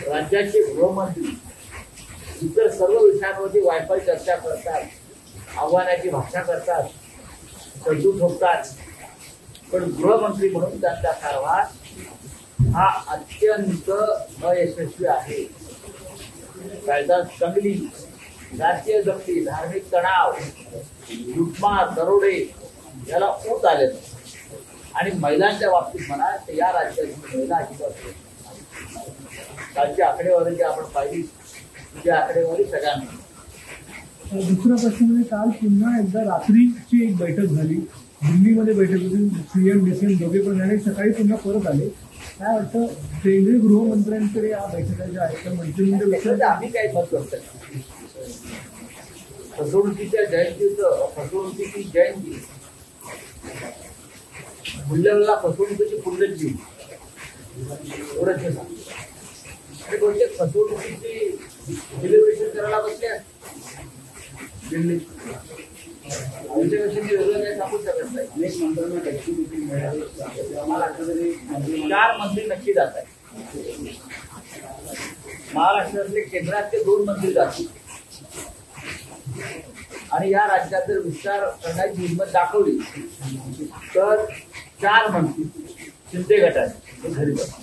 राज्याचे गृहमंत्री इतर सर्व विषयांवरती वायफाय चर्चा करतात, आव्हानाची भाषा करतात, सजू ठोकतात, पण गृहमंत्री म्हणून त्यांचा कारभार हा अत्यंत अयशस्वी आहे. कायदा दंगली, राजकीय दंगली, धार्मिक तणाव, लुटमार, दरोडे याला ऊत आले. आणि महिलांच्या बाबतीत म्हणा तर या राज्याची महिला अजिबात कालची आकडेवारी जी आपण पाहिली ती आकडेवारी सगळ्यांना. दुसरा प्रश्न म्हणजे काल पुन्हा एकदा रात्रीची एक बैठक झाली, दिल्लीमध्ये बैठक होती. सीएम डीसीएम दोघे पण आणि सकाळी पुन्हा परत आले. काय वाटतं केंद्रीय गृहमंत्र्यांकडे या बैठका ज्या आहेत त्या मंत्रिमंडळ आम्ही काय मत करतो. फसवणुकीच्या जयंतीचं फसवणुकीची जयंती मूल्यला फसवणुकीची पुनरुज्जी एवढंच आणि कोणते फसवणुकीची सेलिब्रेशन करायला बसल्या दिल्लीत वेगळं काही सांगू शकत नाही. अनेक मंत्र्यांना ऍक्टिव्हिटी मिळाली, आम्हाला तरी 4 मंत्री नक्की जात आहेत. महाराष्ट्रातले केंद्रातले 2 मंत्री जातील आणि या राज्यात जर विस्तार करण्याची हिंमत दाखवली तर 4 मंत्री शिंदे गटाने घरी जातात.